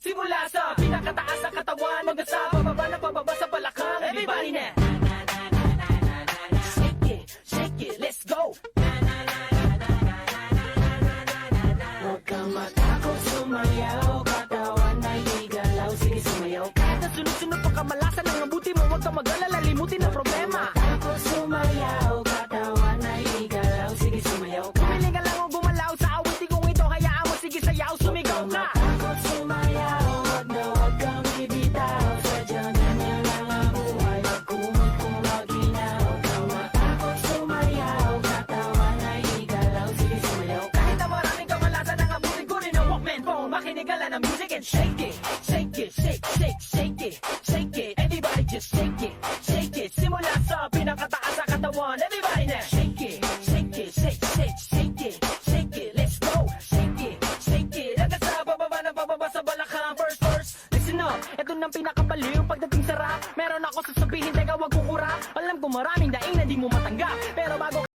Simula sa pinakataas ng katawan, hanggang sa pababa sa balakang. Everybody na! Shake it, let's go! Huwag kang matakot sumayaw, katawan ay igalaw, sige sumayaw. Kahit na sunod-sunod pa kamalasan ng mabuti mo, huwag kang mag-alala, limutin ang problema. Matakot sumayaw, katawan ay igalaw, sige sumayaw. Pumili ka lang o gumalaw sa awitin kong ito, hayaan mo, sige sayaw, sumigaw ka. Matakot sumayaw, huwag kang bibitaw, sadyang ganyan lang ang buhay, magkumot kung maginaw. Huwag kang matakot sumayaw, katawan ay igalaw, sige sumayaw. Kahit na maraming kamalasan ang abutin ko rin ang Walkman phone, makinig ka lang ng music and shake it. Shake it, shake, shake, shake it, shake it. Everybody just shake it, shake it. Simula sa pinakataas sa katawan, everybody na shake it, shake it, shake, shake, shake it, shake it. Let's go, shake it, shake it. Hanggang sa bababa sa balakang. First, listen up, eto nang pinakabaliw pagdating sa rap. Meron ako sasabihin, teka wag kukurap. Alam ko maraming daing na di mo matanggap, pero bago